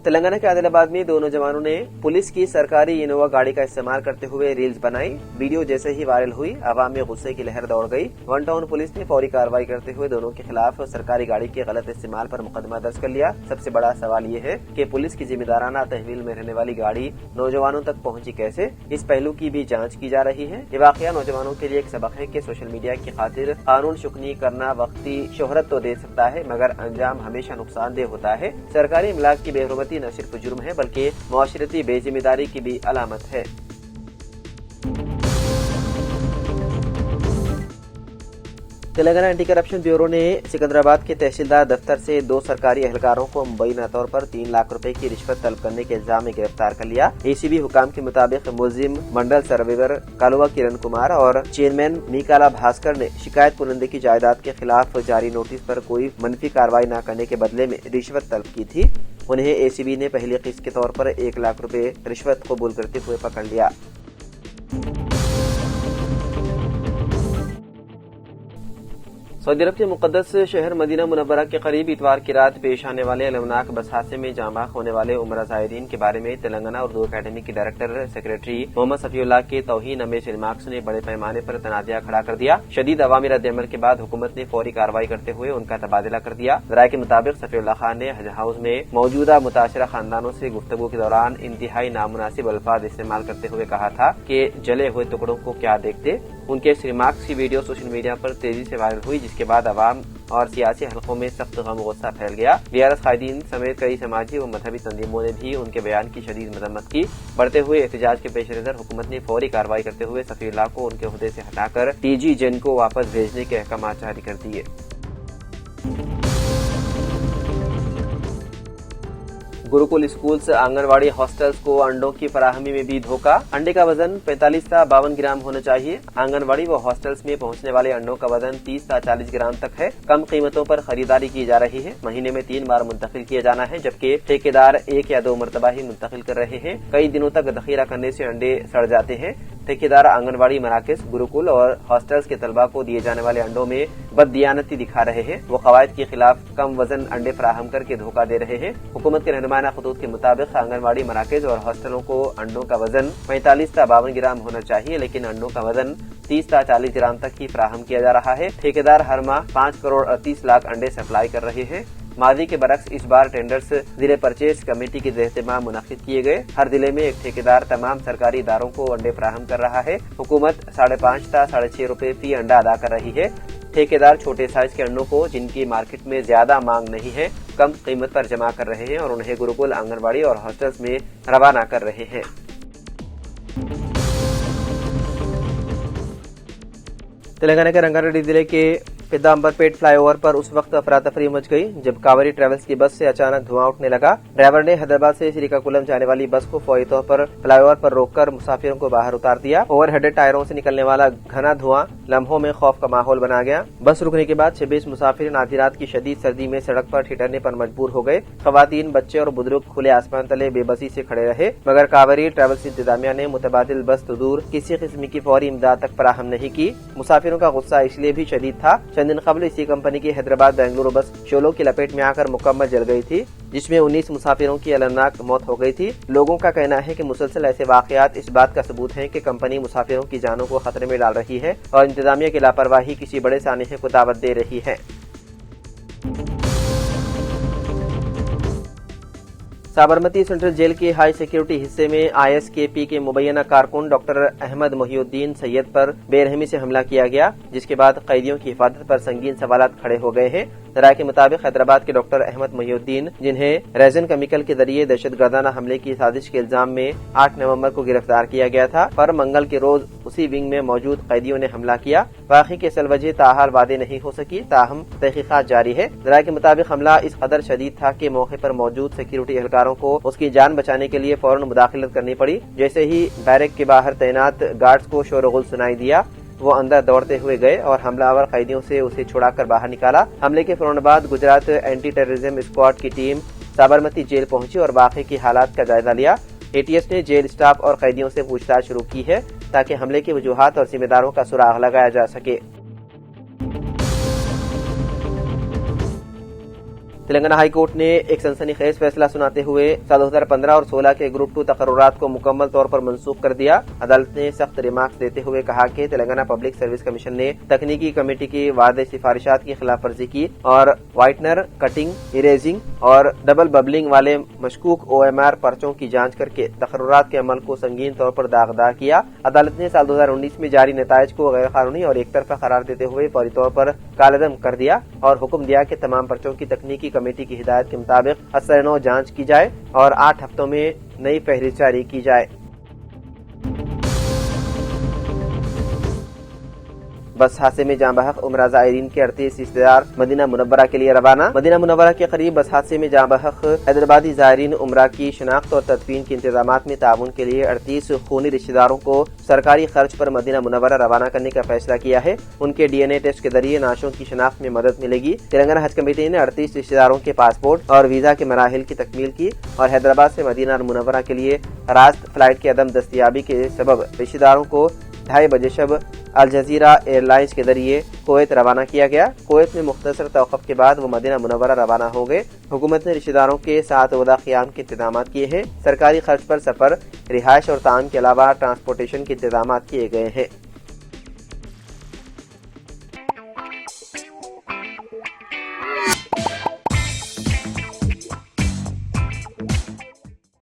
तेलंगाना के आदिलाबाद में दो नौजवानों ने पुलिस की सरकारी इनोवा गाड़ी का इस्तेमाल करते हुए रील्स बनाई। वीडियो जैसे ही वायरल हुई, आवाम में गुस्से की लहर दौड़ गई। वन टाउन पुलिस ने फौरी कार्रवाई करते हुए दोनों के खिलाफ सरकारी गाड़ी के गलत इस्तेमाल पर मुकदमा दर्ज कर लिया। सबसे बड़ा सवाल ये है कि पुलिस की जिम्मेदाराना तहवील में रहने वाली गाड़ी नौजवानों तक पहुंची कैसे? इस पहलू की भी जांच की जा रही है। ये वाकया नौजवानों के लिए एक सबक है कि सोशल मीडिया की खातिर कानून शुकनी करना वक्ती शोहरत तो दे सकता है, मगर अंजाम हमेशा नुकसानदेह होता है। सरकारी इमलाक की बेहरमती न सिर्फ जुर्म है बल्कि मुआशरती बेजिम्मेदारी की भी अलामत है। तेलंगाना एंटी करप्शन ब्यूरो ने सिकंदराबाद के तहसीलदार दफ्तर से दो सरकारी एहलकारों को मुबैना तौर पर 3 लाख रुपए की रिश्वत तलब करने के इल्जाम में गिरफ्तार कर लिया। एसीबी हुकाम के मुताबिक मुलजिम मंडल सर्वेवर कालुआ किरण कुमार और चेयरमैन मीकाला भास्कर ने शिकायत कुनंदे की जायदाद के खिलाफ जारी नोटिस पर कोई मनफी कार्रवाई न करने के बदले में रिश्वत तलब की थी। उन्हें एसीबी ने पहली किस्त के तौर पर 1 लाख रुपए रिश्वत कबूल करते हुए पकड़ लिया। सऊदी अरब के मुकद्दस शहर मदीना मुनव्वरा के करीब इतवार की रात पेश आने वाले अलमनाक बस हादसे में जाँ बाख होने वाले उमरा ज़ायरीन के बारे में तेलंगाना उर्दू अकेडमी के डायरेक्टर सेक्रेटरी मोहम्मद सफीउल्लाह के तौहीन अमेज रिमार्क्स ने बड़े पैमाने पर तनाज़ा खड़ा कर दिया। शदीद अवामी रद्द-ए-अमल के बाद हुकूमत ने फौरी कार्रवाई करते हुए उनका तबादला कर दिया। राय के मुताबिक सफीउल्लाह खान ने हज हाउस में मौजूदा मुताशरा खानदानों से गुफ्तगू के दौरान इंतहाई नामुनासिब अल्फाज इस्तेमाल करते हुए कहा था कि जले हुए टुकड़ों को क्या देखते। उनके इस रिमार्क्स की वीडियो सोशल मीडिया पर तेजी से वायरल हुई, जिसके बाद अवाम और सियासी हलकों में सख्त गम गुस्सा फैल गया। रियासत कायदीन समेत कई समाजी व मजहबी तंजीमों ने भी उनके बयान की शदीद मजम्मत की। बढ़ते हुए एहतजाज के पेश नजर हुकूमत ने फौरी कार्रवाई करते हुए सफीउल्लाह को उनके ओहदे से हटाकर टीजी जेन को वापस भेजने के अहकाम जारी कर दिए। गुरुकुल स्कूल्स आंगनवाड़ी हॉस्टल्स को अंडों की फराहमी में भी धोखा। अंडे का वजन 45 से 52 ग्राम होना चाहिए। आंगनवाड़ी व हॉस्टल्स में पहुंचने वाले अंडों का वजन 30 से 40 ग्राम तक है। कम कीमतों पर खरीदारी की जा रही है। महीने में 3 बार मुंतकिल किया जाना है, जबकि ठेकेदार 1 या 2 मरतबा ही मुंतकिल कर रहे हैं। कई दिनों तक दखीरा करने से अंडे सड़ जाते हैं। ठेकेदार आंगनवाड़ी मराकज, गुरुकुल और हॉस्टल्स के तलबा को दिए जाने वाले अंडों में बददियानती दिखा रहे हैं। वो कवायद के खिलाफ कम वजन अंडे फराहम करके धोखा दे रहे हैं। हुकूमत के रहनुमाना खतूत के मुताबिक आंगनवाड़ी मराकज और हॉस्टलों को अंडों का वजन 45 से 52 ग्राम होना चाहिए, लेकिन अंडों का वजन 30 से 40 ग्राम तक ही फराहम किया जा रहा है। ठेकेदार हर माह 5 करोड़ 38 लाख अंडे सप्लाई कर रहे हैं। माजी के बरक्स इस बार टेंडर्स जिले परचेज कमेटी के एहतमाम मुनक्किद किए गए। हर जिले में एक ठेकेदार तमाम सरकारी इदारों को अंडे फराहम कर रहा है। हुकूमत 5.5 से 6.5 रुपए फी अंडा अदा कर रही है। ठेकेदार छोटे साइज के अंडों को, जिनकी मार्केट में ज्यादा मांग नहीं है, कम कीमत पर जमा कर रहे हैं और उन्हें गुरुकुल, आंगनबाड़ी और हॉस्टल्स में रवाना कर रहे हैं। तेलंगाना के रंगारेड्डी जिले के पिदाम्बरपेट फ्लाईओवर पर उस वक्त अफरा तफरी मच गई जब कावेरी ट्रेवल्स की बस से अचानक धुआं उठने लगा। ड्राइवर ने हैदराबाद से श्रीकाकुलम जाने वाली बस को फौरी तौर पर फ्लाईओवर पर रोककर मुसाफिरों को बाहर उतार दिया। ओवरहेडेड टायरों से निकलने वाला घना धुआं लम्हों में खौफ का माहौल बना गया। बस रुकने के बाद 26 मुसाफिर आधी रात की शदीद सर्दी में सड़क पर ठिठरने पर मजबूर हो गए। खवातीन, बच्चे और बुजुर्ग खुले आसमान तले बेबसी से खड़े रहे, मगर कावेरी ट्रेवल्स इंतजामिया ने मुतबादिल बस तो दूर किसी किस्म की फौरी इमदाद तक फराहम नहीं की। मुसाफिरों का गुस्सा इसलिए भी शदीद था, चंद दिन कबल इसी कंपनी की हैदराबाद बेंगलुरु बस शोलों की लपेट में आकर मुकम्मल जल गई थी, जिसमें 19 मुसाफिरों की अलमनाक मौत हो गई थी। लोगों का कहना है कि मुसलसल ऐसे वाकयात इस बात का सबूत हैं कि कंपनी मुसाफिरों की जानों को खतरे में डाल रही है और इंतजामिया की लापरवाही किसी बड़े सानहे को दावत दे रही है। साबरमती सेंट्रल जेल के हाई सिक्योरिटी हिस्से में ISKP के मुबैना कारकुन डॉक्टर अहमद मोहिउद्दीन सैयद पर बेरहमी से हमला किया गया, जिसके बाद कैदियों की हिफाजत पर संगीन सवालात खड़े हो गए हैं। राय के मुताबिक हैदराबाद के डॉक्टर अहमद मोहिउद्दीन, जिन्हें रेजन केमिकल के जरिए दहशतगर्दाना हमले की साजिश के इल्जाम में 8 नवंबर को गिरफ्तार किया गया था, पर मंगल के रोज उसी विंग में मौजूद कैदियों ने हमला किया। वाकई की असल वजह ताहाल वादे नहीं हो सकी, ताहम तहकीकात जारी है। राय के मुताबिक हमला इस कदर शदीद था कि मौके पर मौजूद सिक्योरिटी एहलकारों को उसकी जान बचाने के लिए फौरन मुदाखलत करनी पड़ी। जैसे ही बैरक के बाहर तैनात गार्ड्स को शोरगुल सुनाई दिया, वो अंदर दौड़ते हुए गए और हमलावर कैदियों से उसे छुड़ाकर बाहर निकाला। हमले के फौरन बाद गुजरात एंटी टेररिज्म स्क्वाड की टीम साबरमती जेल पहुंची और बाकी की हालात का जायजा लिया। ATS نے جیل اسٹاف اور قیدیوں سے پوچھ تاچھ شروع کی ہے تاکہ حملے کی وجوہات اور ذمہ داروں کا سراغ لگایا جا سکے۔ تلنگانہ ہائی کورٹ نے ایک سنسنی خیز فیصلہ سناتے ہوئے سال 2015 اور 16 کے گروپ 2 تقررات کو مکمل طور پر منسوخ کر دیا۔ عدالت نے سخت ریمارکس دیتے ہوئے کہا کہ تلنگانہ پبلک سروس کمیشن نے تکنیکی کمیٹی کی واضح سفارشات کی خلاف ورزی کی اور وائٹنر، کٹنگ، اریزنگ اور ڈبل ببلنگ والے مشکوک OMR پرچوں کی جانچ کر کے تقررات کے عمل کو سنگین طور پر داغدار کیا۔ عدالت نے سال 2019 میں جاری نتائج کو غیر قانونی اور ایک طرفہ قرار دیتے ہوئے فوری طور پر کالعدم کر دیا اور حکم دیا کہ تمام پرچوں کی تکنیکی کمیٹی کی ہدایت کے مطابق اثر نو جانچ کی جائے اور 8 ہفتوں میں نئی فہرست جاری کی جائے۔ بس حادثے میں جاں بحق عمرہ زائرین کے 38 رشتہ دار مدینہ منورہ کے لیے روانہ۔ مدینہ منورہ کے قریب بس حادثے میں جاں بحق حیدرآبادی زائرین عمرہ کی شناخت اور تدفین کے انتظامات میں تعاون کے لیے 38 خونی رشتہ داروں کو سرکاری خرچ پر مدینہ منورہ روانہ کرنے کا فیصلہ کیا ہے۔ ان کے DNA ٹیسٹ کے ذریعے نعشوں کی شناخت میں مدد ملے گی۔ تلنگانہ حج کمیٹی نے 38 رشتہ داروں کے پاسپورٹ اور ویزا کے مراحل کی تکمیل کی اور حیدرآباد سے مدینہ منورہ کے لیے راست فلائٹ کے عدم دستیابی کے سبب رشتہ داروں کو 2:30 بجے شب الجزیرہ ایئر لائنز کے ذریعے کویت روانہ کیا گیا۔ کویت میں مختصر توقف کے بعد وہ مدینہ منورہ روانہ ہو گئے۔ حکومت نے رشتہ داروں کے ساتھ وعدہ قیام کے انتظامات کیے ہیں۔ سرکاری خرچ پر سفر، رہائش اور تعام کے علاوہ ٹرانسپورٹیشن کے انتظامات کیے گئے ہیں۔